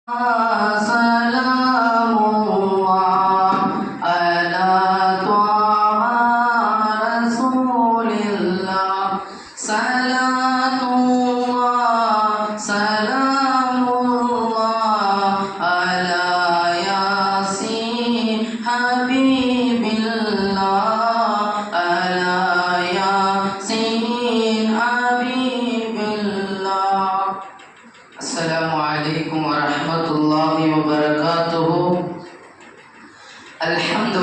سلام الله على طه رسول الله صلاة الله سلام الله على ياسين حبيب الله على ياسين حبيب الله. السلام عليكم ورحمة الله وبركاته. الحمد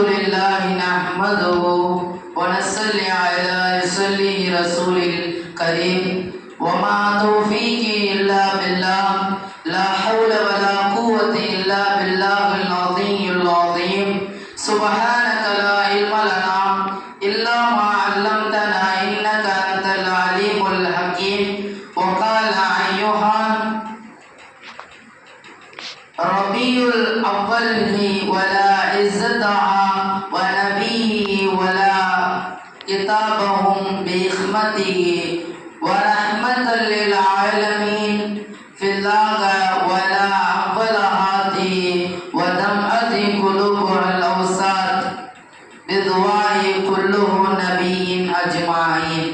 لله نحمده ونصلي على رسول الكريم وما توفيقي إلا بالله لا حول ولا قوة إلا بالله العظيم العظيم. سبحانك لا علم لنا إلا ما علمتنا إنك أنت العليم الحكيم. وقال أيها ربيع الأول ولا عزتها ونبيه ولا كتابهم بإخمته ورحمة للعالمين في الله ولا أقبلهاته ودمعة قلوبها الأوساد بدعاء كله نبي أجمعين.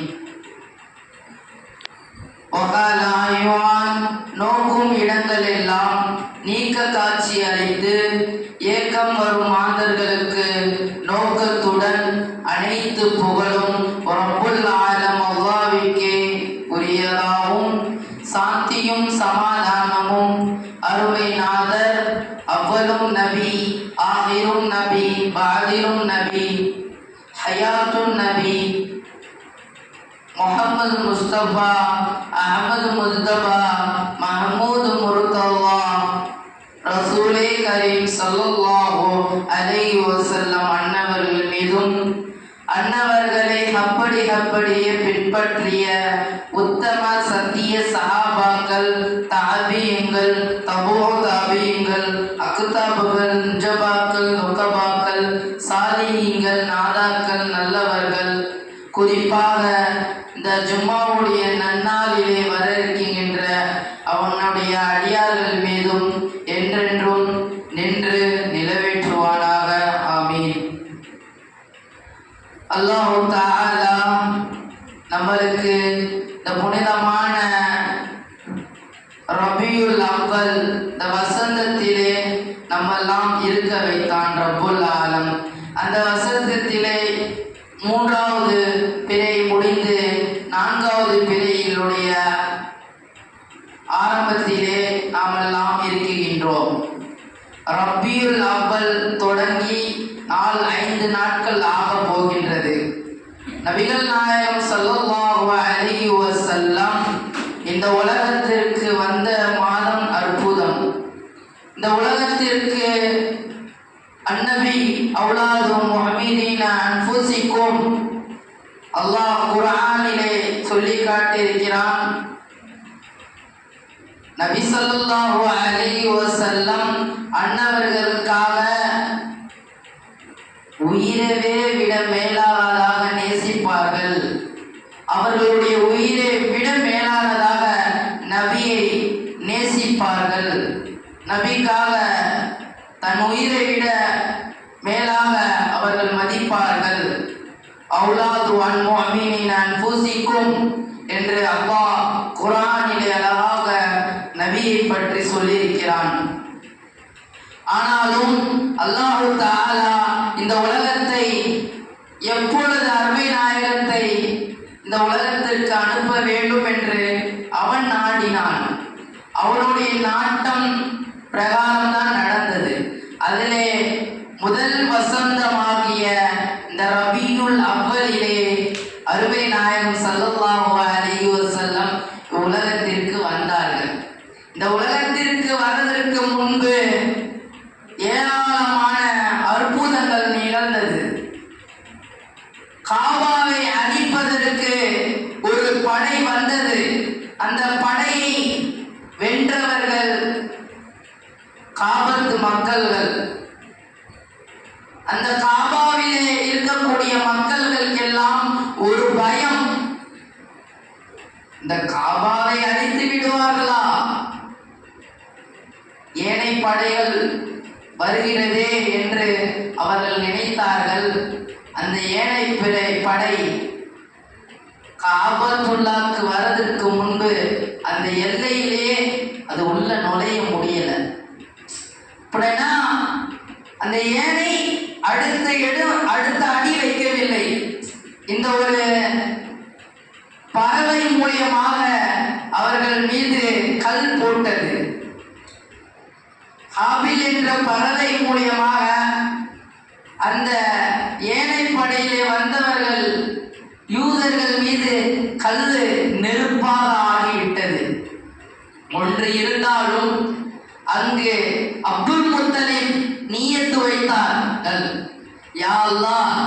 وقال أيوان நோக்கும் இடங்களெல்லாம் நீக்க காட்சி அளித்து ஏக்கம் வரும் மாந்தர்களுக்கு நோக்கத்துடன் அனைத்து புகழும் ரப்புல் ஆலம் அல்லாஹ்விற்கே உரியதாகும். சாந்தியும் சமாதானமும் அருமை நாதர் அவ்வலும் நபி ஆகிரும் நபி பாதிரும் நபி ஹயாத்துன் நபி முஹம்மது முஸ்தபா அஹமது முஸ்தபா மஹமூது முர்தல்லா ரசூலே கரீம் ஸல்லல்லாஹு அலைஹி வஸல்லம் அன்னவர்கள் மீதும் அன்னவர்களை அப்படியே பின்பற்றிய உத்தம சத்திய சஹாபாக்கள் தாபியங்கள் தபூ தாபியங்கள் அக்தாபுகள் ஜபாக்கள் நுகபாக்கள் சாலிஹீன்கள் நாதாக்கள் நல்லவர்கள் குறிப்பாக இந்த ஜும்மாவுடைய நன்னாளிலே வர இருக்கின்ற அவனுடைய அடியார்கள் மீதும் என்றென்றும் நின்று நிலவேற்றுவானாக. ஆமீன். அல்லாஹ் தஆலா நம்மளுக்கு இந்த புனிதமான ரபியுல் அவ்வல் இந்த வசந்தத்திலே நம்மெல்லாம் இருக்க வைத்தான் ரப்புல் ஆலம். அந்த வசந்தத்திலே மூன்றாவது பிறை முடிந்து நான்காவது பிறையினுடைய ஆரம்பத்திலே நாமெல்லாம் இருக்கின்றோம். ரபியுல் அவ்வல் தொடங்கி 5 நாட்கள் ஆக போகின்றது. நபிகள் நாயகம் ஸல்லல்லாஹு அலைஹி வஸல்லம் இந்த உலகத்திற்கு வந்த மாதம் அற்புதம். இந்த உலகத்திற்கு அன்னபி அவுலாது முஹம்மிதீன அன்ஃபுசிக்கும் அல்லாஹ் குர்ஆனிலே சொல்லி காட்டியிருக்கிறான். நபி ஸல்லல்லாஹு அலைஹி வஸல்லம் அன்னவர்களுக்காக உயிரவே விட மேலானதாக நேசிப்பார்கள். அவர்களுடைய உயிரை விட மேலானதாக நபியை நேசிப்பார்கள். நபிக்காக தன் உயிரை விட மேலாக அவர்கள் மதிப்பார்கள். அவுலாது அன் முஅமினின் அன்ஃபுசிக்கும் என்று அல்லாஹ் குர்ஆனிலே அழகாக நபியை பற்றி சொல்லியிருக்கிறான். ஆனாலும் அல்லாஹ் தஆலா இந்த உலகத்தை எப்பொழுது அருமை நாயகத்தை இந்த உலகத்திற்கு அனுப்ப வேண்டும் என்று அவன் நாடினான். அவனுடைய நாட்டம் பிரகாரம் தான் நடந்தது. அதிலே முதல் வசந்தமாகிய இந்த ரபியுல் அவ்வலிலே அருமை நாயகம் ஸல்லல்லாஹு அலைஹி வஸல்லம் உலகத்திற்கு வந்தார்கள். இந்த உலகத்திற்கு வருவதற்கு முன்பு ஏராளமான அற்புதங்கள் நிகழ்ந்தது. காபாவை அழிப்பதற்கு ஒரு படை வந்தது. அந்த படையை வென்றவர்கள் காபத்து மக்கள்கள். அந்த காபாவிலே இருக்கக்கூடிய மக்களுக்கெல்லாம் ஒரு பயம், இந்த காபாவை அழித்து விடுவார்களா, படைகள் வருகிறதே என்று அவர்கள் நினைத்தார்கள். அந்த ஏனை படை காபத்துல்லாக்கு வரதற்கு முன்பு அந்த எல்லையிலே அது உள்ள நுழைய முடியல. அப்படின்னா அந்த ஏனை அடுத்த அடி வைக்கவில்லை. இந்த ஒரு பறவை மூலியமாக அவர்கள் மீது கல் போட்டது. ஹாபில் என்ற பறவை மூலியமாக அந்த ஏனை படையிலே வந்தவர்கள் யூதர்கள் மீது கல்லு நெருப்பாக ஆகிவிட்டது. ஒன்று இருந்தாலும் அங்கு அப்துல் முத்தலிப் நியத்து வைத்தார்கள், யா அல்லாஹ்,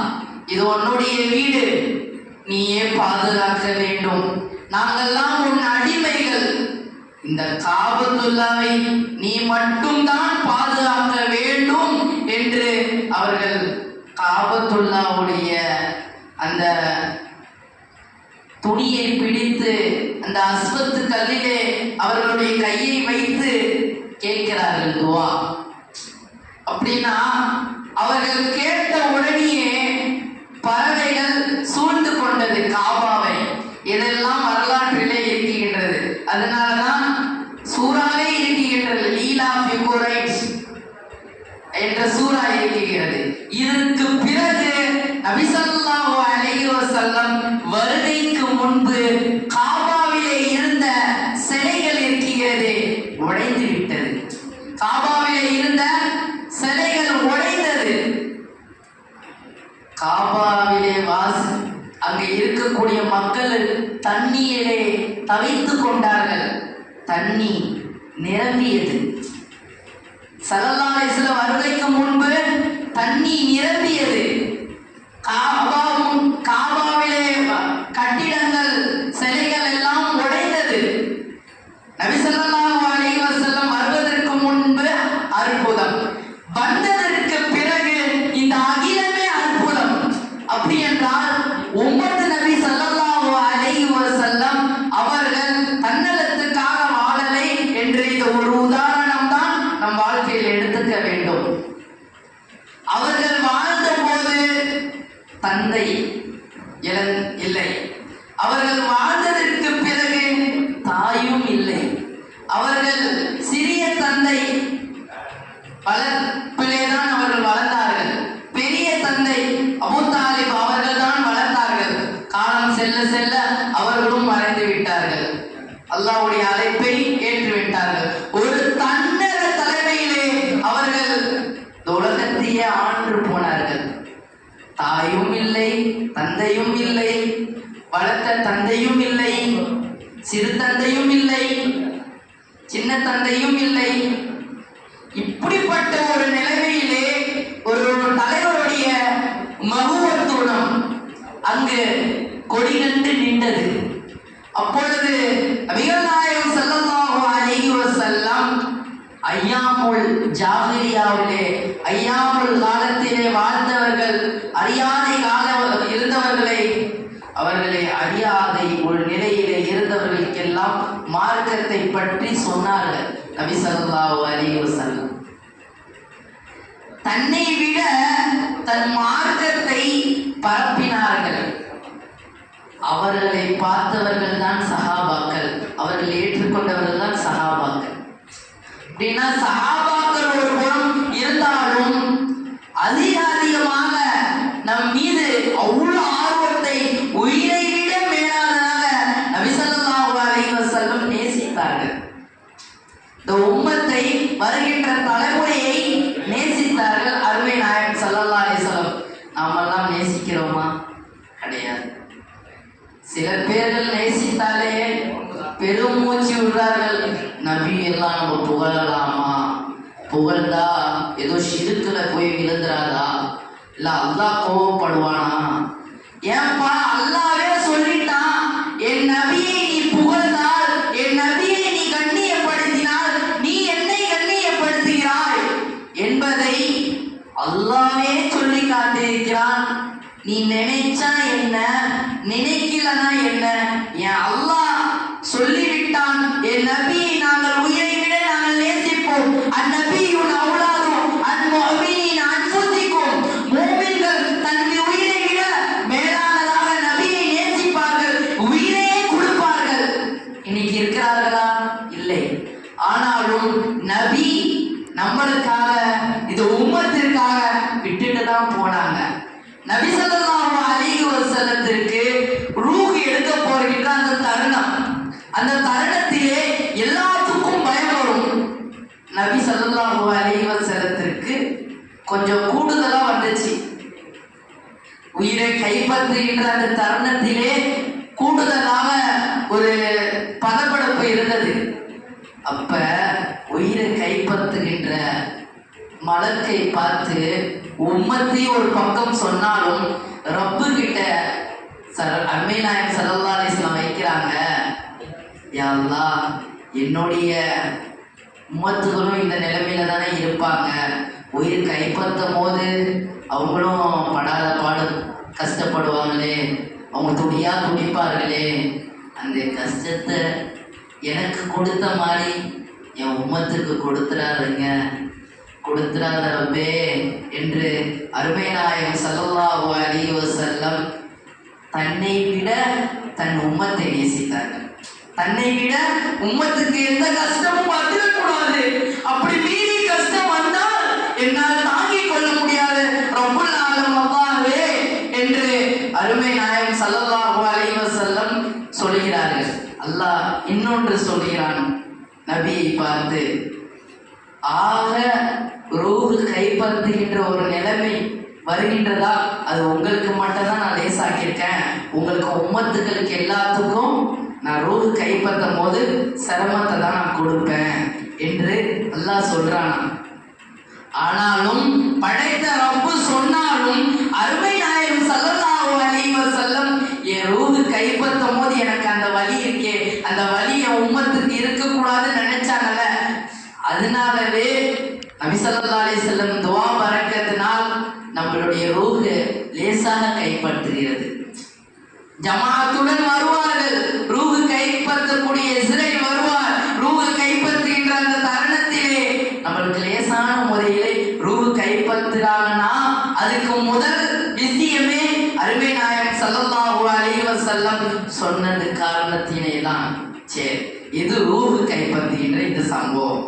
இது உன்னுடைய வீடு, நீயே பாதுகாக்க வேண்டும். நாங்கள்லாம் உன் அடிமைகள். இந்த காபத்துல்லாவை நீ மட்டும்தான் பாதுகாக்க வேண்டும் என்று அவர்கள் காபத்துல்லாவுடைய அந்த துணியை பிடித்து அந்த அஸ்வத்து கல்லிலே அவர்களுடைய கையை வைத்து கேட்கிறார்கள் துவா. அப்படின்னா அவர்கள் கேட்ட உடனேயே பறவைகள் சூழ்ந்து கொண்டது காபாவை. இதெல்லாம் வரலாற்றிலே இருக்கின்றது. அதனாலதான் சூறாவே இருக்கின்றது, ஈலாஃபி குரைஷ் என்ற சூறா இருக்கிறது. இதற்கு பிறகு நபி ஸல்லல்லாஹு அலைஹி வஸல்லம் வருகைக்கு முன்பு காபாவிலே இருந்த சிலைகள் இருக்கிறது உடைந்து விட்டது. காபாவிலே இருந்த சிலைகள் உடைந்தது. காபாவிலே அங்கே இருக்கக்கூடிய மக்கள் தண்ணீரிலே தவித்துக் கொண்டார்கள். தண்ணி நிரம்பியது. ஸல்லல்லாஹு அலைஹி வஸல்லம் வருகைக்கு முன்பு தண்ணி நிரம்பியது. காபாவிலே கட்டிடங்கள் சிலைகள் எல்லாம் உடைந்தது. நபி ஸல்லல்லாஹு அலைஹி வஸல்லம் வருவதற்கு முன்பு அற்புதம், வந்ததற்கு பிறகு இந்த அகிலமே அற்புதம். அப்படி என்றால் உம்மத்து நபி ஸல்லல்லாஹு அலைஹி வஸல்லம் அவர்கள் தன்னலத்துக்காக வாழலை என்று இந்த ஒரு உதாரணம் தான் நம் வாழ்க்கையில் எடுத்துக்க வேண்டும். அவர்கள் வாழ்ந்த போது தந்தை இல்லை, அவர்கள் வாழ்ந்ததற்கு பிறகு தாயும் இல்லை. அவர்கள் சிறிய தந்தை வளர்ப்பிலேதான் அவர்கள் வளர்ந்தார்கள். பெரிய தந்தை அபூ தாலிப் அவர்கள் தான் வளர்த்தார்கள். காலம் செல்ல செல்ல அவர்களும் மறைந்து விட்டார்கள். அல்லாஹ்வுடைய அழைப்பை ஏற்றுவிட்டார்கள். ஒரு தன்னல தலைமையிலே அவர்கள் உலகத்தையே ஆண்டு போனார்கள். தாயும் இல்லை, தந்தையும் இல்லை, வளர்த்த தந்தையும் இல்லை, சிறு தந்தையும் இல்லை, சின்ன தந்தையும் இல்லை. இப்படிப்பட்ட ஒரு நிலைமையிலே ஒரு தலைவருடைய மகுவத்துவம் அங்கு கொடிகண்டு நின்றது. அப்பொழுது நபிகள் நாயகம் ஸல்லல்லாஹு அலைஹி வஸல்லம் ஐயாமுல் ஜாஹிலியாவிலே, ஐயாமுல் காலத்திலே வாழ்ந்தவர்கள், அறியாதை காலம் இருந்தவர்களை, அவர்களை அறியாதை ஒரு நிலையிலே இருந்தவர்களுக்கெல்லாம் மார்க்கத்தை பற்றி சொன்னார்கள் நபி ஸல்லல்லாஹு அலைஹி வஸல்லம். தன்னை விட தன் மார்க்கத்தை பரப்பினார்கள். அவர்களை பார்த்தவர்கள் தான் சஹாபாக்கள், அவர்கள் ஏற்றுக்கொண்டவர்கள் தான் சஹாபாக்கள். அப்படின்னா சஹாபாக்கள் ஒரு புறம் இருந்தாலும் அதிகமாக நம் மீது அவ்வளவு ஆர்வத்தை உயிரை விட மேலானதாக நபி ஸல்லல்லாஹு அலைஹி வஸல்லம் நேசித்தார்கள். இந்த உம்மத்தை, வருகின்ற தலைமுறையை நேசித்தார்கள். அருமை நாயகம் ஸல்லல்லாஹு அலைஹி வஸல்லம் நாமெல்லாம் நேசிக்கிறோமா? கிடையாது. சில பேர்கள் நேசித்தாலே பெரும் மூச்சு விடுறார்கள். நபி எல்லாம் நம்ம புகழலாமா? புகழ்ந்தா ஏதோ ஷிருக்குல போய் விழுந்துறாதா? இல்ல அல்லாஹ் கோபப்படுவானா? ஏன்பா, அல்லாஹ்வே சொல்லிட்டான், என் நபியை நீ புகழ்ந்தால், என் நபியை நீ கண்ணியப்படுத்தினால், நீ என்னை கண்ணியப்படுத்துகிறாய் என்பதை அல்லாஹ்வே சொல்லி காட்டியிருக்கிறான். நீ நினைச்சா என்ன, நினைக்கலனா என்ன? என் அல்லாஹ் சொல்லிவிட்டான், என் நபியை நாங்கள் உயிரை விட நாங்கள் நேசிப்போம். அந்நபி இல்லை. ஆனாலும் நபி நம்மளுக்காக இது உம்மத்திற்காக விட்டுட்டு தான் போனாங்க. நபி ஸல்லல்லாஹு அலைஹி வஸல்லத்திற்கு ரூஹ் எடுக்க போகின்ற அந்த தருணம், அந்த தருணத்திலே எல்லாத்துக்கும் பயம் வரும். நபி ஸல்லல்லாஹு அலைஹி வஸல்லத்திற்கு கொஞ்சம் கூடுதலா வந்துச்சு. உயிரை கைப்பற்றுகின்ற அந்த தருணத்திலே கூடுதலாக ஒரு பதப்படுப்பு இருந்தது. அப்ப உயிரை கைப்பற்றுகின்ற மலக்கை பார்த்து உம்மத்தை ஒரு பக்கம் சொன்னாலும் ரப்பு கிட்ட அருமை நாயகம் ஸல்லல்லாஹு அலைஹி வஸல்லம் வைக்கிறாங்க, யா அல்லாஹ் என்னுடைய உம்மத்துகளும் இந்த நிலைமையில தானே இருப்பாங்க. உயிர் கைப்பற்றும் போது அவங்களும் படாத பாடு கஷ்டப்படுவாங்களே, அவங்க துடியா துடிப்பார்களே, அந்த கஷ்டத்தை எனக்கு கொடுத்த மாதிரி என் உம்மத்துக்கு கொடுத்துறாருங்க, கொடுத்துறாத ரப்பே என்று அருமை நாயகம் ஸல்லல்லாஹு அலைஹி வஸல்லம் தன்னை விட தன் உம்மத்தை நேசித்தார்கள். தன்னை விட உம்மத்துக்கு எந்த கஷ்டமும் வந்துடக்கூடாது. அப்படி மீறி கஷ்டம் வந்தால் என்னால் தாங்கிக் கொள்ள முடியாது ரப்புல் ஆலம் அல்லாஹ்வே என்று அருமை நாயகம் ஸல்லல்லாஹு அலைஹி வஸல்லம் சொல்கிறார்கள். அல்லாஹ் இன்னொன்று சொல்கிறான் நபியை பார்த்து, ஆக ரூஹ் கைப்பற்றுகின்ற ஒரு நிலைமை வருகின்றதா, அது உங்களுக்கு மட்டும்தான் நான் லேசாக்கியிருக்கேன், உங்களுக்கு உம்மத்துக்களுக்கு எல்லாத்துக்கும் நான் ரூஹ் கைப்பற்றும் போது சிரமத்தை தான் நான் கொடுப்பேன் என்று அல்லாஹ் சொல்றான். ஆனாலும் படைத்த ரப்பு சொன்னாலும் அருமை நாயகம் ஸல்லல்லாஹு அலைஹி வஸல்லம் என் ரூஹ் கைப்பற்றும் போது எனக்கு அந்த வலி இருக்கே, அந்த வலி என் உம்மத்துக்கு இருக்கக்கூடாதுன்னு நினைச்சாங்கல்ல, அதனாலவே நபி ஸல்லல்லாஹு அலைஹி வஸல்லம் துஆ பரக்கத்தினால் நம்மளுடைய ரூஹ் லேசாக கைப்பற்றுகிறது. ஜமாஅத்துடன் வருவார்கள், ரூஹ் கைப்பற்றக்கூடிய இஸ்ரேல் வருவார். ரூஹ் கைப்பற்றுகின்ற அந்த தருணத்திலே நம்மளுக்கு லேசான முறையிலே ரூஹ் கைப்பற்றுறாங்கன்னா அதுக்கு முதல் விஷயமே அருமை நாயகம் ஸல்லல்லாஹு அலைஹி வஸல்லம் சொன்னது காரணத்தினே தான். சரி, இது ரூஹ் கைப்பற்றுகின்ற இந்த சம்பவம்.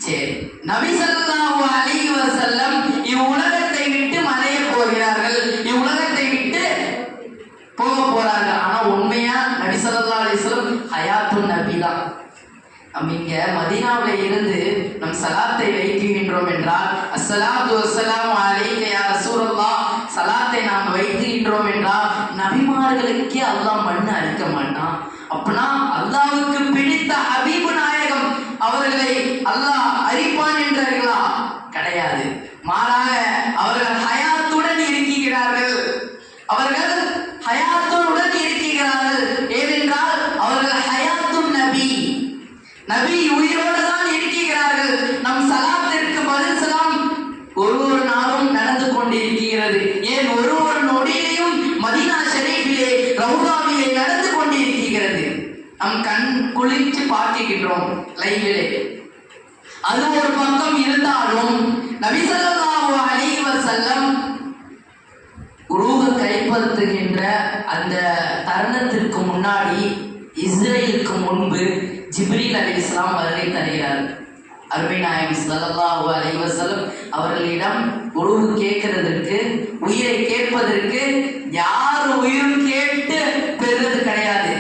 சரி, நபி ஸல்லல்லாஹு அலைஹி வஸல்லம் இவ்வுலகத்தை விட்டு மறைய போகிறார்கள், இவ்வுலகத்தை விட்டு போக போறார்கள். ஆனா உண்மையா நபி ஸல்லல்லாஹு அலைஹி வஸல்லம் ஹயாத்துன் நபி தான். நம்ம இங்க மதீனாவில இருந்து நம் சலாத்தை வைக்கின்றோம் என்றால் அஸ்ஸலாத்து வஸ்ஸலாமு அலைக யா ரசூலல்லாஹ், சலாத்தை நாம் வைக்கின்றோம் என்றால் நபிமார்களுக்கே அல்லாஹ் மண்ணு அழிக்க மாட்டான். அப்படின்னா அல்லாஹ்வுக்கு பிடித்த ஹபீபு நாயகம் அவர்களை அல்லாஹ் அழிப்பான் என்றார்களா? கிடையாது. மாறாக அவர்கள் ஹயாத்துடன் இருக்கிறார்கள், அவர்கள் ஹயாத்துடன் இருக்கிறார்கள். ஏனென்றால் அவர்கள் ஹயாத்துன் நபி, நபி உயிரோடு தான் இருக்கிறார்கள். நம் சலாத்திற்கு பதில் சலாம் ஒரு நாளும் நடந்து கொண்டிருக்கிறது. ஏன் ஒரு நொடியிலையும் மதீனா ஷரீஃபிலே ரவுதாவிலே நடந்து கொண்டிருக்கிறது. நம் கண் குளிர்ச்சி பார்க்கின்றோம் லைவிலே. அது ஒரு பக்கம் இருந்தாலும் நபி ஸல்லல்லாஹு அலைஹி வஸல்லம் ரூஹ் கைப்பற்றுகின்ற அந்த தருணத்திற்கு முன்னாடி இஸ்ரேலுக்கு முன்பு ஜிப்ரீல் அலைஹிஸ்ஸலாம் வருகை தருகிறார். அருமை நாயகம் ஸல்லல்லாஹு அலைஹி வஸல்லம் அவர்களிடம் ரூஹ் கேட்கிறதற்கு, உயிரை கேட்பதற்கு யார் உயிர் கேட்டு பெறுவது கிடையாது.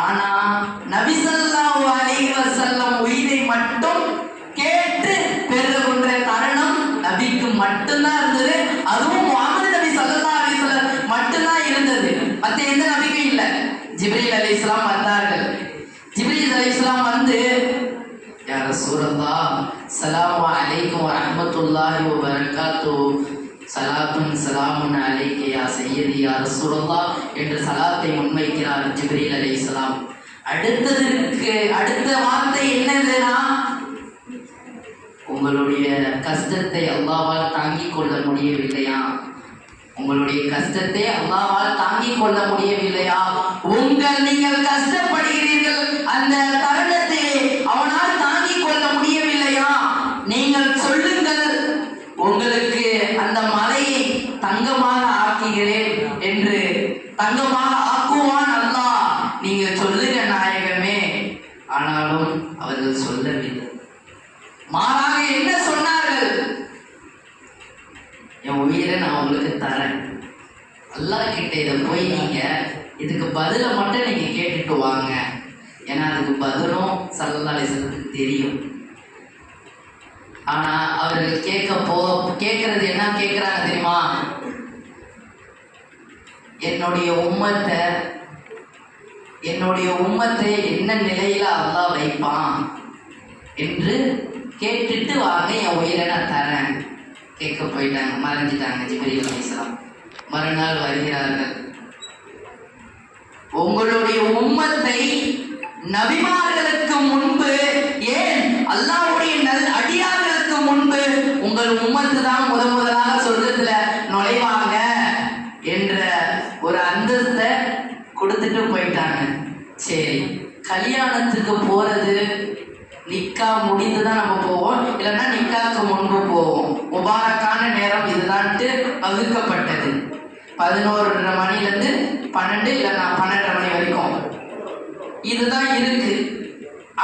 ஆனா நபி ஸல்லல்லாஹு அலைஹி வஸல்லம் உயிரை மட்டும் கேட்டு பெறுகின்ற தருணம் நபிக்கு மட்டும்தான் இருந்தது. அதுவும் முஹம்மது நபி ஸல்லல்லாஹு அலைஹி வஸல்லம் மட்டும்தான் இருந்தது, மற்ற எந்த நபிக்கும் இல்லை. ஜிப்ரீல் அலைஹிஸ்ஸலாம் வந்தார்கள். ஜிப்ரீல் அலைஹிஸ்ஸலாம் வந்து, யா ரசூலல்லாஹ் ஸலாமு அலைக்கும் வ ரஹ்மத்துல்லாஹி வ பரக்காத்துஹு, சலாத்துன் சலாமுன் அலைக யா சய்யதி யா ரசூலல்லாஹ் என்று சலாத்தை முன்வைக்கிறார் ஜிப்ரீல் அலைஹிஸ்ஸலாம். அடுத்த வார்த்தை என்னதுன்னா, உங்களுடைய கஷ்டத்தை அல்லாஹ்வால் தாங்கிக் கொள்ள முடியவில்லையா? உங்களுடைய கஷ்டத்தை அல்லாஹ்வால் தாங்கிக் கொள்ள முடியவில்லையா? நீங்கள் கஷ்டப்படுகிறீர்கள், அந்த தருணத்தை அவனால் தாங்கிக் கொள்ள முடியவில்லையா? நீங்கள் சொல்லுங்கள், உங்களுக்கு அந்த மலையை தங்கமாக ஆக்குகிறேன் என்று. தங்கமாக ஆக்குவான் அல்லாஹ், நீங்க சொல்லுங்க நாயகமே. ஆனாலும் அவர் அவர்கள் சொல்லவில்லை. மாறாக என்ன சொன்னார்கள்? என் உயிரை நான் உங்களுக்கு தரேன், அல்லாஹ் கிட்ட இதை போய் நீங்க இதுக்கு பதிலை மட்டும் நீங்க கேட்டுட்டு வாங்க. ஏன்னா அதுக்கு பதிலும் ஸல்லல்லாஹு அலைஹி வஸல்லத்துக்கு தெரியும். ஆனா அவர்கள் கேட்கறது என்ன கேட்கிறாங்க தெரியுமா? என்னுடைய உம்மத்தை என்ன நிலையில அல்லாஹ் வைப்பான் என்று கேட்டுட்டு வாங்க, என் உயிரை நான் தரேன். கேட்க போயிட்டாங்க, மறைஞ்சிட்டாங்க. ஜிப்ரீல் அலைஹிஸ்ஸலாம் மறுநாள் வருகிறார்கள். உங்களுடைய உம்மத்தை நபிமார்களுக்கு முன்பு, ஏன் அல்லாஹ்வுடைய அடியார்களுக்கு முன்பு உங்கள் உம்மத்து தான் முதலாக சொர்க்கத்துல நுழைவாங்க என்ற ஒரு அந்தஸ்தை கொடுத்துட்டு போயிட்டாங்க. சரி, கல்யாணத்துக்கு போறது நிக்கா முடிந்துதான் நம்ம போவோம், இல்லைன்னா நிக்காக்கு முன்பு போவோம். முபாரக்கான நேரம் இதுதான்ட்டு வகுக்கப்பட்டது. 11:30 மணிலேருந்து 12 இல்லைன்னா 12:30 மணி வரைக்கும் இதுதான் இருக்கு.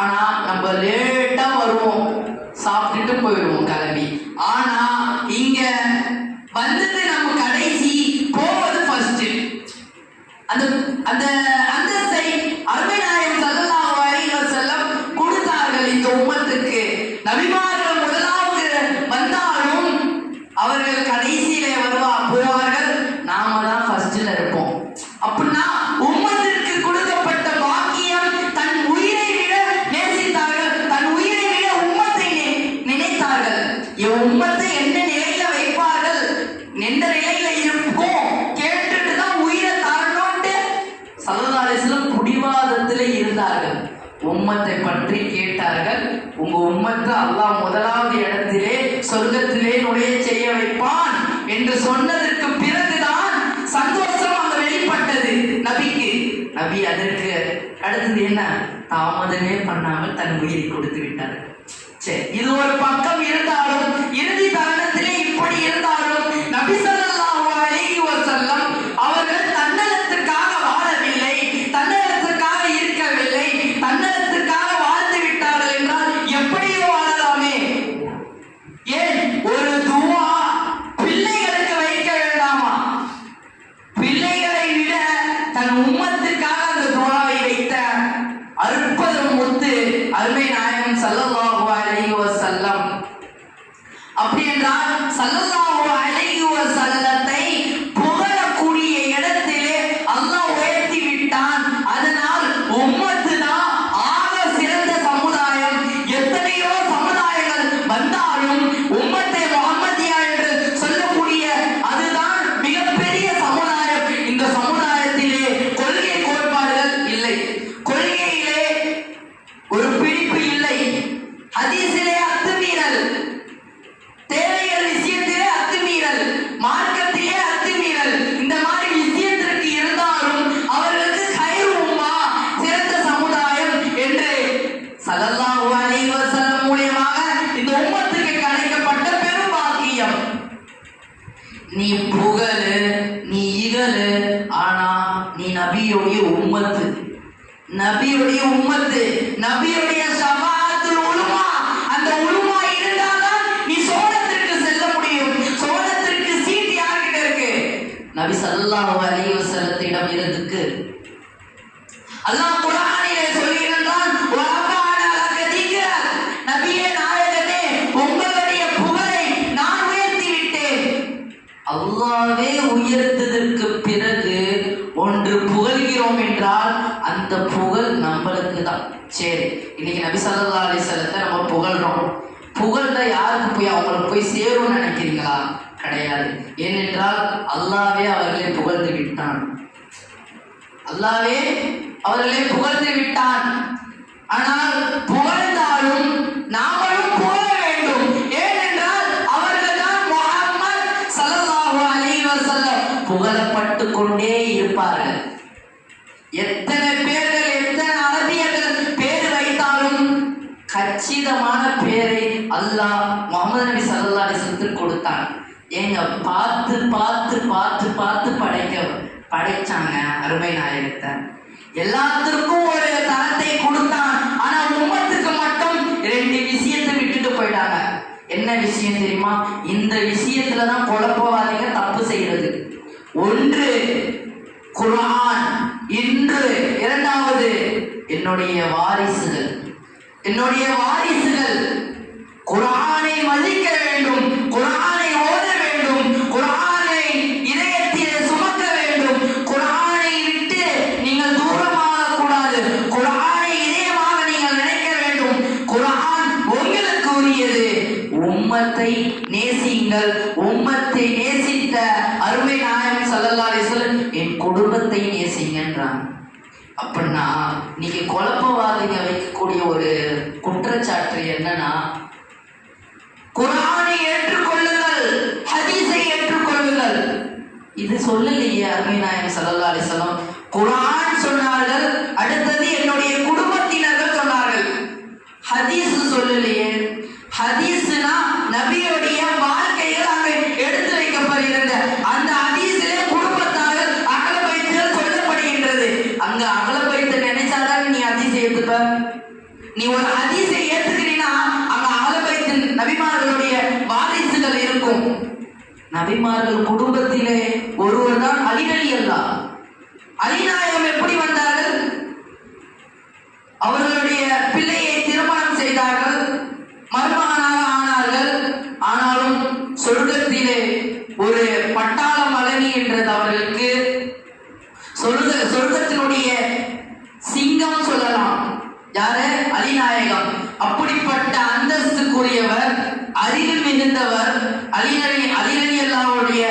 ஆனா நம்ம லேட்டா வருவோம், சாப்பிட்டுட்டு போயிடுவோம் கிளம்பி. ஆனா இங்க வந்தது நம்ம கடைசி, போவது ஃபர்ஸ்ட். அந்த அந்தஸ்தை அருமை நாயகம் ஸல்லல்லாஹு அலைஹி வஸல்லம் கொடுத்தார்கள் இந்த உம்மத்துக்கு. நபிமார்கள் முதலாவது வந்தாலும் அவர்கள் கடைசியிலே போவார்கள், நாம தான் ஃபர்ஸ்ட்ல இருப்போம். அப்படின்னா உம்மத்திற்கு கொடுக்கப்பட்ட பாக்கியம். தன் உயிரை விட நேசித்தார்கள், தன் உயிரை விட உம்மத்தை நினைத்தார்கள். என் உம்மத்தை என்ன நிலையில வைப்பார்கள், எந்த நிலையில இருக்கும் கேட்டுட்டு தான் உயிரை தரணும்ட்டு ஸல்லல்லாஹு அலைஹி வஸல்லம் புடிவாதத்தில் இருந்தார்கள். உம்மத்தை பற்றி கேட்டார்கள். உங்க உம்மத்தை அல்லாஹ் முதலாவது இடத்திலே சொர்க்கத்திலே நுழைய செய்ய வைப்பான் என்று சொன்னதற்கு பிறகுதான் சந்தோஷம் அங்க வெளிப்பட்டது நபிக்கு. நபி அதற்கு அடுத்தது என்ன, தாமதமே பண்ணாமல் தன் உயிரை கொடுத்து விட்டார்கள். சரி, இது ஒரு பக்கம் இருந்தாலும், இறுதி தருணத்திலே இப்படி இருந்தாலும் நபி ஸல்லல்லாஹு அலைஹி வஸல்லம் அவர்கள் தன்னலத்திற்காக வாழவில்லை, தன்னலத்திற்காக இருக்கவில்லை, தன்னலத்திற்காக வாழ்ந்து விட்டார்கள் என்றால் எப்படியோ வாழலாமே. ஏன் ஒரு துவா பிள்ளைகளுக்கு வைக்க வேண்டாமா? பிள்ளைகளை விட தன் உம்மத்துக்காக அந்த துவாவை வைத்த அற்புதம் முத்து அருமை நாயகம் ஸல்லல்லாஹு அலைஹி வஸல்லம். அப்படி என்றால் ஸல்லல்லாஹு அலைஹி வஸல்லத்தை புகழக்கூடிய இடத்திலே அல்லாஹ் உயர்த்தி விட்டான். அதனால் உம்மத்து தான் ஆக சிறந்த சமுதாயம். எத்தனையோ சமுதாயங்கள் வந்தாலும் உம்மத்தை முஹம்மதியா என்று சொல்லக்கூடிய அதுதான் மிகப்பெரிய சமுதாயம். இந்த சமுதாயத்திலே கொள்கை கோட்பாடுகள் இல்லை, கொள்கையிலே ஒரு பிடிப்பு இல்லை, ஹதீஸிலே அத்துமீறல், தேவைகள் விஷயத்திலே அத்துமீறல், மார்க்கத்திலே அத்துமீறல், இந்த மாதிரி விஷயத்திற்கு இருந்தாலும் அவர்களுக்கு கைரு உம்மா, சிறந்த சமுதாயம் என்று ஸல்லல்லாஹு அலைஹி வஸல்லம் மூலமாக இந்த உம்மத்துக்கு கிடைக்கப்பட்ட பெரும் பாக்கியம். நீ புகழு, நீ இகழு, ஆனா நீ நபியுடைய உம்மத்து, நபியுடைய உம்மத்து, நபியுடைய ஷஃபாஅத்துல் உலுமா. அந்த உலுமா இருந்தால்தான் நீ சோனத்திற்கு செல்ல முடியும். சோனத்திற்கு சீட் யார்கிட்ட இருக்கு? நபி ஸல்லல்லாஹு அலைஹி வஸல்லத்திடம் இருக்கு. அல்லாஹ் குர்ஆனிலே சொல்கிறான், வரஃபஅனா லக திக்ரக். நபியே நாயகமே, உங்களுடைய புகழை நான் உயர்த்தி விட்டேன். அல்லாஹ்வே உயர்த்ததற்கு பிறகு ஒன்று புகழ்கிறோம் என்றால் அந்த புகழ் நம்மளுக்கு தான். சரி, இன்னைக்கு நபி ஸல்லல்லாஹு அலைஹி வஸல்லத்தை நம்ம புகழ்றோம். புகழ்ல யாருக்கு போய் அவங்களுக்கு போய் சேரும்னு நினைக்கிறீங்களா? கிடையாது. ஏனென்றால் அல்லாஹ்வே அவர்களை புகழ்ந்து விட்டான். அல்லாஹ்வே அவர்களை புகழ்ந்து விட்டான். ஆனால் புகழ்ந்தாலும் நாமளும் புகழ வேண்டும். ஏனென்றால் அவர்கள் தான் முஹம்மத் ஸல்லல்லாஹு அலைஹி வஸல்லம். புகழப்பட்டு கொண்டே இருப்பார்கள். எத்தனை பேர்கள், எத்தனை அரபியர்கள் பேர் வைத்தாலும் கச்சிதமான பேரை அல்லாஹ் முஹம்மது நபி ஸல்லல்லாஹு அலைஹி வஸல்லத்துக்கு கொடுத்தான். ஏங்க பார்த்து பார்த்து பார்த்து பார்த்து படைச்சாங்க அருமை நாயகத்தை. எல்லாத்திற்கும் ஒரு தரத்தை கொடுத்தான். ஆனா உம்மத்துக்கு மட்டும் என்ன விஷயம் தெரியுமா? இந்த விஷயத்துலதான் குழப்பவாதிங்க தப்பு செய்யறது. ஒன்று குர்ஆன், இன்று இரண்டாவது என்னுடைய வாரிசுகள். என்னுடைய வாரிசுகள் குர்ஆனை மதிக்க வேண்டும், குர்ஆனை ஓத வேண்டும், குர்ஆனை இதயத்திலே சுமக்க வேண்டும். குர்ஆனை விட்டு நீங்கள் தூரமாக கூடாது. குர்ஆனை இதயமாக நீங்கள் நினைக்க வேண்டும். குர்ஆன் உங்களுக்கு உரியது. உம்மத்தை நேசியுங்கள். உம்மத்தை நேசித்த அருமை நாயகம் ஸல்லல்லாஹு அலைஹி வஸல்லம் என் குடும்பத்தை நேசிங்கன்றாங்க. அப்படின்னா நீங்க குழப்பவாதிங்க வைக்கக்கூடிய ஒரு குற்றச்சாட்டு என்னன்னா, குர்ஆனை ஏற்றுக்கொள்ளுங்கள், ஹதீஸை ஏற்றுக்கொள்ளுங்கள். இது சொல்லலையே அருமை நாயகம் ஸல்லல்லாஹு அலைஹி வஸல்லம். குர்ஆன் சொன்னார்கள், அடுத்தது என்னுடைய குடும்பத்தினர்கள் சொன்னார்கள். ஹதீஸ் சொல்லலையே. ஹதீஸ்னா நபியுடைய வாழ்க்கைகள் அங்கே எடுத்து வைக்கப்படுகிறது. அந்த ஹதீஸிலே குடும்பத்தார்கள் அகல பைத்துகள் சொல்லப்படுகின்றது. அங்க அகல பைத்து நினைச்சாதான் நீ ஹதீஸை ஏத்துப்ப. நீ ஒரு ஹதீஸை ஏத்துக்கிறீன்னா அங்க அகல பைத்து நபிமார்களுடைய வாரிசுகள் இருக்கும். நபிமார்கள் குடும்பத்திலே ஒருவர் தான் அலி ரலியல்லாஹு. அலி நாயகம் எப்படி வந்தார்கள்? அவர்களுடைய பிள்ளையை திருமணம் செய்தார்கள், மருமகனாக ஆனார்கள். ஆனாலும் சொர்க்கத்திலே ஒரு பட்டாளம் வழங்குகின்றது அவர்களுக்கு. சொர்க்கத்தினுடைய சிங்கம் சொல்லலாம். யாரு? அலிநாயகம். அப்படிப்பட்ட அந்தஸ்துக்குரியவர், அறிவு மிகுந்தவர், அலி ரலியல்லாஹுடைய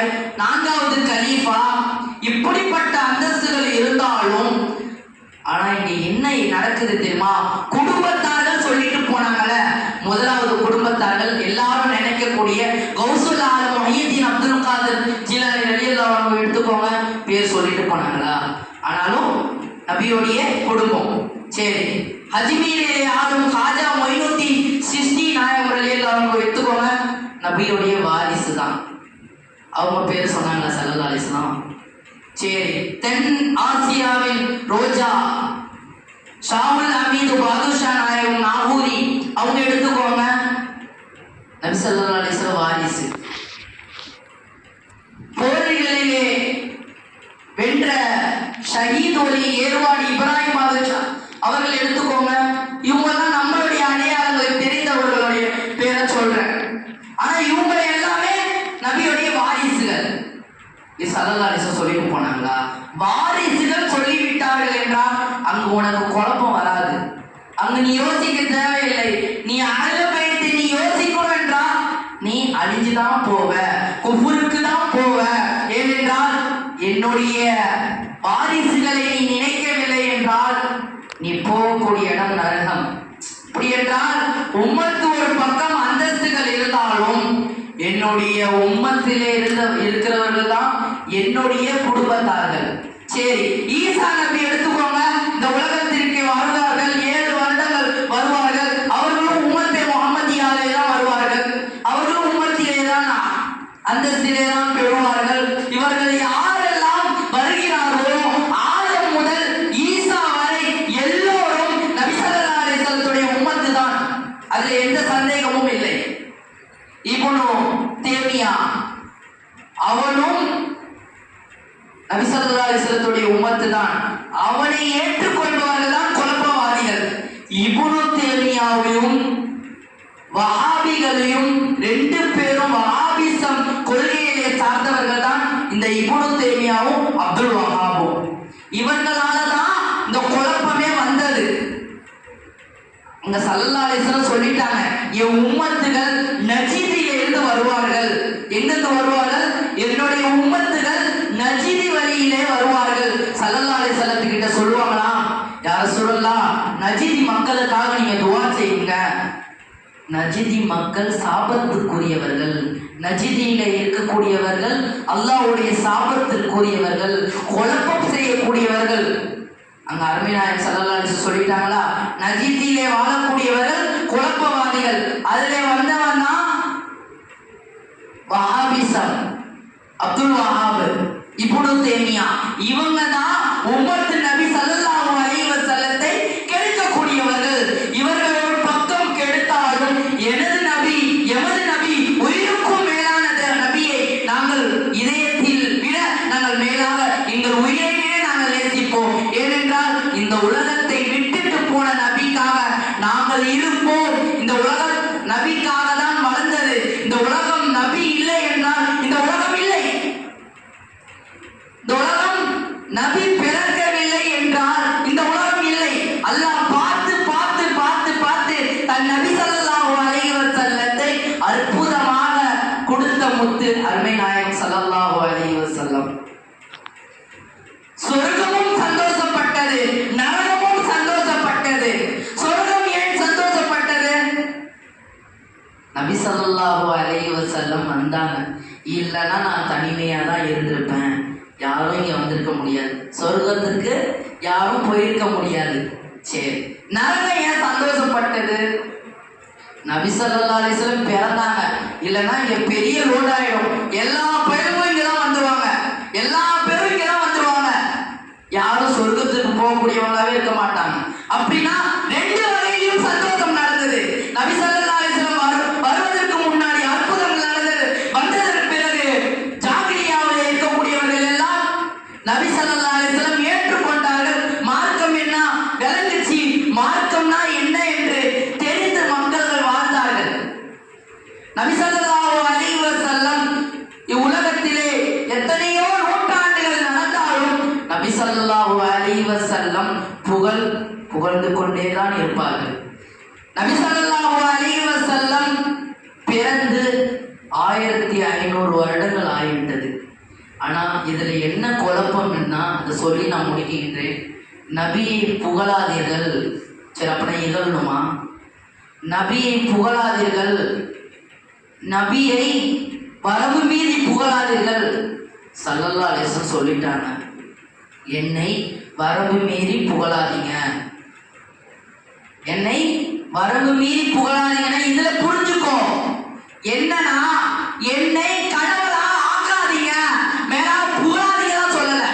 4வது கலீஃபா. இப்படிப்பட்ட அந்தஸ்துகள் இருந்தாலும் ஆனா இங்க என்ன நடக்குது தெரியுமா? குடும்பத்தார்கள் சொல்லிட்டு போனாங்கல்ல, முதலாவது குடும்பத்தார்கள் எல்லாரும் நினைக்கக்கூடிய கௌசுல் ஆலம் முஹ்யித்தீன் அப்துல் காதிர் ஜிலானி ரலியல்லாஹு அன்ஹு எடுத்துக்கோங்க, பேர் சொல்லிட்டு போனாங்களா? ஆனாலும் நபியோடைய குடும்பம். சரி, அஜ்மீரிலே ஆளும் காஜா மொய்னுத்தீன் சிஸ்தி நாயகம் ரலியல்லாஹு அன்ஹு எடுத்துக்கோங்க, நபியோடைய வாரிசு தான். அவங்க பேர் சொன்னாங்களா ஸல்லல்லாஹு அலைஹி வஸல்லம்? சரி, தென் ஆசியாவின் ரோஜா ஷாவுல் அமீது பாதுஷா நாயகம் நாகூரி, அவங்க எடுத்துக்கோங்க, நபி ஸல்லல்லாஹு அலைஹி வஸல்லம் வாரிசு. போர்களிலே வென்ற ஷஹீத் ஒலி ஏர்வாடி இப்ராஹிம் பாதுஷா அவர்கள் எடுத்துக்கோங்க. இவங்கெல்லாம் நம்மளுடைய அடையாளங்களை தெரிந்தவர்களுடைய பேரை சொல்றேன். ஆனா இவங்க எல்லாமே நபியுடைய வாரிசுகள். இது ஸல்லல்லாஹு அலைஹி வஸல்லம் சொல்லிட்டு போனாங்களா? வாரிசுகள் சொல்லிவிட்டார்கள் என்றால் அங்கு உனக்கு குழப்பம் வராது. அங்கு நீ யோசிக்க தேவையில்லை. நீ அகல பைத்தை நீ யோசிக்கணும் என்றால் நீ அழிஞ்சுதான் போவ, குஃபுருக்கு தான் போவ. ஏனென்றால் என்னுடைய வாரிசுகளை நீ நினைக்கவில்லை என்றால் நீ போகக்கூடிய இடம் நரகம். அப்படி என்றால் உம்மத்து ஒரு பக்கம் அந்தஸ்துகள் இருந்தாலும் என்னுடைய உம்மத்திலே இருக்கிறவர்கள் தான் என்னுடைய குடும்பத்தார்கள். சரி, ஈசா நபி எடுத்துக்கோங்க, இந்த உலகத்திற்கு வருவார்கள், 7 வருடங்கள் வருவார்கள். அவர்களும் உம்மத்தே முஹம்மதியாலே தான் வருவார்கள். அவர்களும் உம்மத்திலே தான் அந்தஸ்திலே தான் பெறுவார்கள். இவர்கள் யாரெல்லாம் வருகிறார்களோ ஆதம் முதல் ஈசா வரை எல்லோரும் நபி ஸல்லல்லாஹு அலைஹி வஸல்லத்துடைய உம்மத்து தான். அதுல எந்த சந்தேகமும் இல்லை. இப்னு தேமியா அவனும் நபி ஸல்லல்லாஹு அலைஹி வஸல்லத்துடைய உம்மத்து தான். அவனை ஏற்றுக்கொள்வார்கள் தான் குழப்பவாதிகள். இப்னு தேமியாவையும் வஹாபிகளையும் 2 பேரும் வஹாபிசம் கொள்கையை சார்ந்தவர்கள் தான் இந்த இப்னு தேமியாவும் அப்துல் வஹாபும். இவங்களால தான் இந்த குழப்பமே வந்தது. இங்க ஸல்லல்லாஹு அலைஹி வஸல்லம் சொல்லிட்டாங்க, என் உம்மத்துகள் நஜீதிலே இருந்து வருவார்கள். எங்கிருந்து வருவார்கள்? என்னுடைய உம்மத்துகள் நஜீதி வழியிலே வருவார்கள். ஸல்லல்லாஹு அலைஹி வஸல்லம் கிட்ட சொல்லுவாங்களா, யா ரசூலல்லாஹ், நஜீதி மக்களுக்காக நீங்க துஆ செய்யுங்க. நஜீதி மக்கள் சாபத்துக்குரியவர்கள். நஜீதியில இருக்கக்கூடியவர்கள் அல்லாஹ்வுடைய சாபத்திற்குரியவர்கள், குழப்பம் செய்யக்கூடியவர்கள். அங்க அருமை நாயகம் ஸல்லல்லாஹு அலைஹி வஸல்லம் சொல்லிட்டாங்களா, நஜீதியிலே வாழக்கூடியவர்கள் குழப்பவாதிகள். அதிலே வந்தவன் தான் வஹாபிசம், அப்துல் வஹாப், இப்னு தேமியா. இவங்க தான் உம்மத்து நபி ஸல்லல்லாஹு அலைஹி வஸல்லத்தை கெடுக்கக்கூடியவர்கள். இவர்கள் ஒரு பக்கம் கெடுத்தாலும் எனது நபி எமது நபி நபிக்காக தான் வளர்ந்தது. இந்த உலகம் நபி இல்லை என்றால் இந்த உலகம் இல்லை. இந்த உலகம் நபி பிறக்கவில்லை என்றால் இந்த உலகம் இல்லை. அல்லாஹ் பார்த்து பார்த்து பார்த்து பார்த்து தன் நபி ஸல்லல்லாஹு அலைஹி வஸல்லத்தை அற்புதமாக கொடுத்த முத்து அருமை நாயகம் ஸல்லல்லாஹு அலைஹி வஸல்லம். சொர்க்கமும் சந்தோஷப்பட்டது, நரகமும் சந்தோஷப்பட்டது. சொர்க்கம் ஏன் சந்தோஷப்பட்டது? நபி ஸல்லல்லாஹு அலைஹி வஸல்லம் வந்தாங்க. இல்லைன்னா நான் தனிமையா தான் இருந்திருப்பேன், யாரும் இங்க வந்திருக்க முடியாது, சொர்க்கத்துக்கு யாரும் போயிருக்க முடியாது. சரி, நரகம் ஏன் சந்தோஷப்பட்டது? நபி ஸல்லல்லாஹு அலைஹி வஸல்லம் பிறந்தாங்க, இல்லைன்னா இங்க பெரிய ரோட் ஆயிடும், எல்லா பேரும் இங்கதான் வந்துருவாங்க, எல்லா பேரும் இங்கதான் வந்துருவாங்க, யாரும் சொர்க்கத்துக்கு போகக்கூடியவங்களாவே இருக்க மாட்டாங்க. அப்படின்னா ரெண்டு வகையிலும் சந்தோஷம் நடந்தது. நபி ஸல்லல்லாஹு அலைஹி வஸல்லம் வருவதற்கு முன்னாடி அற்புதங்கள் நடந்தது. வந்ததற்கு பிறகு ஜாகிலியாவில் இருக்கக்கூடியவர்கள் எல்லாம் நபி ஸல்லல்லாஹு அலைஹி வஸல்லம் ஏற்றுக்கொண்டார்கள். மார்க்கம் என்ன விளங்குச்சு, மார்க்கம்னா என்ன என்று தெரிந்து மக்கள் வாழ்ந்தார்கள். நபி ஸல்லல்லாஹு அலைஹி வஸல்லம் இவ்வுலகத்திலே எத்தனையோ நூற்றாண்டுகள் நடந்தாலும் நபி ஸல்லல்லாஹு அலைஹி வஸல்லம் புகழ்ந்து கொண்டேதான் இருப்பார்கள். நபி ஸல்லல்லாஹு அலைஹி வஸல்லம் பிறந்து 1500 வருடங்கள் ஆகிவிட்டது. ஆனா இதுல என்ன குழப்பம்னா அதை சொல்லி நான் முடிக்கின்றேன். நபியை புகழாதீர்கள். சரி, அப்ப இகழணுமா? நபியை புகழாதீர்கள், நபியை வரவு மீறி புகழாதீர்கள். ஸல்லல்லாஹு அலைஹி வஸல்லம் சொல்லிட்டாங்க, என்னை வரவு மீறி புகழாதீங்க, என்னை வரவு மீறி புகழாதீங்கன்னா இதுல புரிஞ்சுக்கோ என்னன்னா, என்னை கடவுளா ஆக்காதீங்க, மேலா புகழாதீங்க சொல்லல,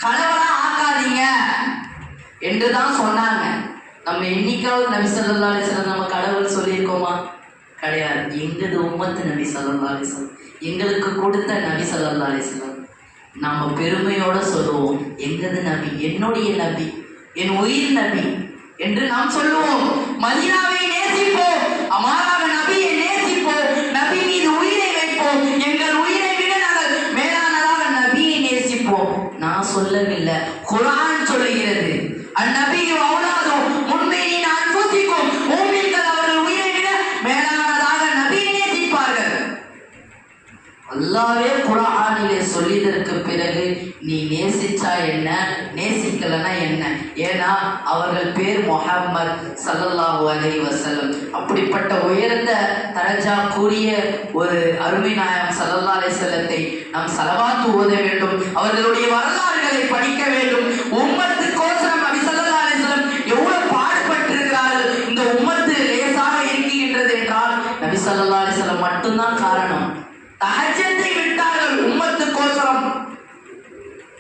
கடவுளா ஆக்காதீங்க என்றுதான் சொன்னாங்க. நம்ம என்னைக்காவது நபி ஸல்லல்லாஹு அலைஹி வஸல்லம் நம்ம கடவுள் சொல்லியிருக்கோமா? கிடையாது. எங்கது உம்மத்து நபி ஸல்லல்லாஹு அலைஹி வஸல்லம், எங்களுக்கு கொடுத்த நபி ஸல்லல்லாஹு அலைஹி வஸல்லம் நாம பெருமையோட சொல்லுவோம், எங்கது நபி, என்னுடைய நபி, என் உயிர் நபி என்று நாம் சொல்லுவோம். மதீனாவை நேசிப்போம், அமாராக நபியை நேசிப்போம், நபி மீது உயிரை வைப்போம், எங்கள் உயிரை விட நாங்கள் மேலானதாக நபியை நேசிப்போம். நான் சொல்லவில்லை, குர்ஆன் சொல்லுகிறது. அந்நபியு அவுலாது முன்மினீன அன்ஃபுஸிகும், மூமின்கள் அவர்கள் உயிரை விட மேலானதாக நபியை நேசிப்பார்கள். அல்லாஹ்வே குர்ஆனிலே சொல்லியதற்கு பிறகு நீ நேசிச்சா என்ன, நேசிக்கலனா என்ன? ஏன்னா அவர்கள் பேர் முஹம்மத் ஸல்லல்லாஹு அலைஹி வஸல்லம். அப்படிப்பட்ட உயர்ந்த தரஜா கூறிய ஒரு அருமை நாயகம் ஸல்லல்லாஹு அலைஹி வஸல்லத்தை நாம் ஸலவாத் ஓத வேண்டும், அவர்களுடைய வரலாறுகளை படிக்க வேண்டும். உம்மத்துக்கோசரம் நபி ஸல்லல்லாஹு அலைஹி வஸல்லம் எவ்வளவு பாடுபட்டிருக்கிறார்கள். இந்த உம்மத்து லேசாக இருக்கின்றது என்றால் நபி ஸல்லல்லாஹு அலைஹி வஸல்லம் மட்டும்தான் காரணம். தஹஜ்ஜத்தை விட்டார்கள் உம்மத்துக்கோசரம்,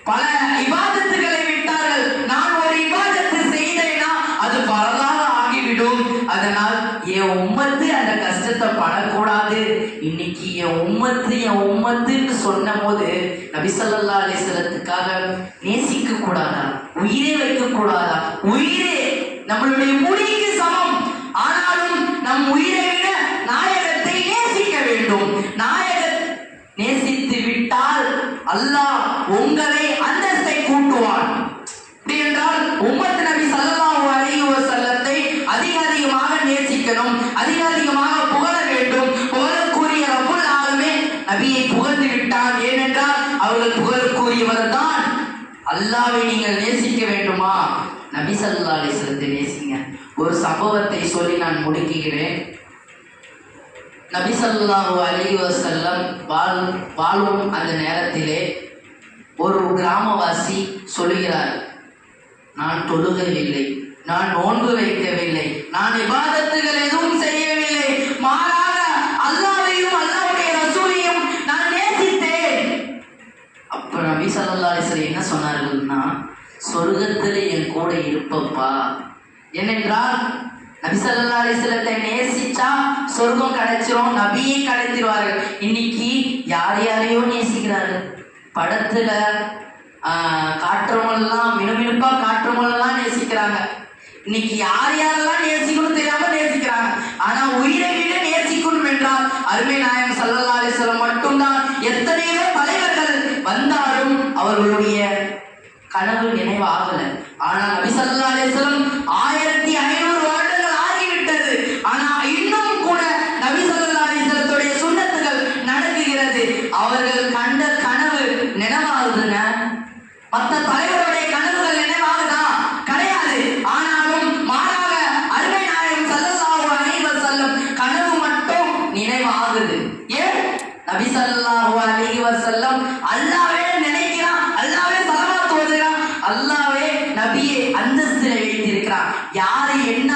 பல இபாதத்துகளை விட்டார்கள். நான் ஒரு இபாதத்து செய்தேனா அது பரதாக ஆகிவிடும், அதனால் என் உம்மத்து அந்த கஷ்டத்தை படக்கூடாது. இன்னைக்கு என் உம்மத்துன்னு சொன்ன போது நபி ஸல்லல்லாஹு அலைஹி வஸல்லத்துக்காக நேசிக்க கூடாதா, உயிரே வைக்க கூடாதா? உயிரே நம்மளுடைய முடிக்கு சமம், ஆனாலும் நம் உயிரை விட நாயகத்தை நேசிக்க வேண்டும். நாயகத்தை நேசித்து விட்டால் அல்லாஹ் உங்களை அந்தஸ்தை கூட்டுவான். அப்படி என்றால் உம்மத் நபி ஸல்லல்லாஹு அலைஹி வஸல்லத்தை அதிகமாக நேசிக்கணும், அதிகமாக புகழ வேண்டும். புகழக்கூடிய ரப்புல் ஆலமீன் நபியை புகழ்ந்து விட்டான். ஏனென்றால் அவர்கள் புகழக்கூடியவர் தான். அல்லாஹ்வை நீங்கள் நேசிக்க வேண்டுமா? நபி ஸல்லல்லாஹு அலைஹி வஸல்லத்தை நேசிங்க. ஒரு சம்பவத்தை சொல்லி நான் முடிக்கிறேன். நபி ஸல்லல்லாஹு அலைஹி வஸல்லம் வாழும் அந்த நேரத்திலே ஒரு கிராமவாசி சொல்லுகிறார், நான் தொழுகவில்லை, நான் நோன்பு வைக்கவில்லை, நான் இபாதத்துகள் எதுவும் செய்யவில்லை, மாறாக அல்லாஹ்வையும் அல்லாஹ்வுடைய ரசூலையும் நான் நேசித்தேன். அப்ப நபி ஸல்லல்லாஹு அலைஹி வஸல்லம் என்ன சொன்னார்கள்னா, சொர்க்கத்தில் என் கூட இருப்பப்பா. ஏனென்றால் நபி ஸல்லல்லாஹு அலைஹி வஸல்லத்தை நேசிச்சா சொர்க்கம் கிடைச்சிரும், நபியை கிடைத்திருவார்கள். இன்னைக்கு யாரையோ நேசிக்கிறார்கள். படத்துல காட்டுறவங்கெல்லாம் மினுமினுப்பா காட்டுறவங்கெல்லாம் நேசிக்கிறாங்க. இன்னைக்கு யாரெல்லாம் நேசிக்கணும் தெரியாம நேசிக்கிறாங்க. ஆனா உயிரை விட அருமை நாயகம் ஸல்லல்லாஹு அலைஹி வஸல்லம் மட்டும்தான். எத்தனையோ தலைவர்கள் வந்தாலும் அவர்களுடைய கனவு நினைவாகல. ஆனா நபி ஸல்லல்லாஹு அலைஹி வஸல்லம் 1500 வருடங்கள் ஆகிவிட்டது. ஆனா இன்னும் கூட நபி ஸல்லல்லாஹு அலைஹி வஸல்லத்துடைய சுன்னத்துகள் நடக்குகிறது. அவர்கள் கண்ட கனவு நினைவாகுதுங்க. மற்ற தலைவருடைய கனவுகள் நினைவாகுதா? கிடையாது. ஆனாலும் மாறாக அருமை நாயகம் ஸல்லல்லாஹு அலைஹி வஸல்லம் கனவு மட்டும் நினைவாகுது. ஏன்? நபி ஸல்லல்லாஹு அலைஹி வஸல்லம் அல்லாஹ்வே நினைக்கிறான், அல்லாஹ்வே ஸலவாத் ஓதுறான், அல்லாஹ்வே நபியை அந்தஸ்திலே வைத்திருக்கிறான். யாரு என்ன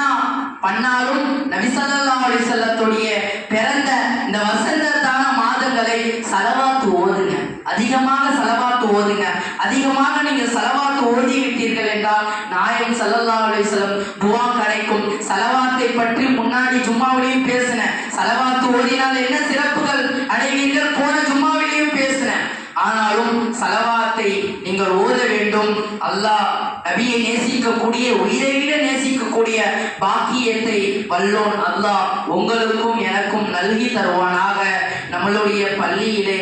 பண்ணாலும் நபி ஸல்லல்லாஹு அலைஹி வஸல்லத்துடைய பிறந்த இந்த வசந்தத்தான மாதங்களை ஸலவாத் ஓதுங்க. அதிகமாக ஸலவாத் ஓதுங்க. அதிகமாக நீங்க ஸலவாத் ஓதி விட்டீர்கள் என்றால் நாயகம் ஸல்லல்லாஹு அலைஹி வஸல்லம் துஆ கிடைக்கும். ஸலவாத்தை பற்றி முன்னாடி ஜும்மாவிலையும் பேசினேன். ஸலவாத் ஓதினால் என்ன சிறப்புகள் அடைவீர்கள் போன ஜும்மாவிலையும் பேசினேன். ஆனாலும் ஸலவாத்தை நீங்கள் ஓத வேண்டும். அல்லாஹ் நபியை நேசிக்கக்கூடிய, உயிரை விட நேசிக்கக்கூடிய பாக்கியத்தை வல்லோன் அல்லாஹ் உங்களுக்கும் எனக்கும் நல்கி தருவானாக. நம்மளுடைய பள்ளியிலே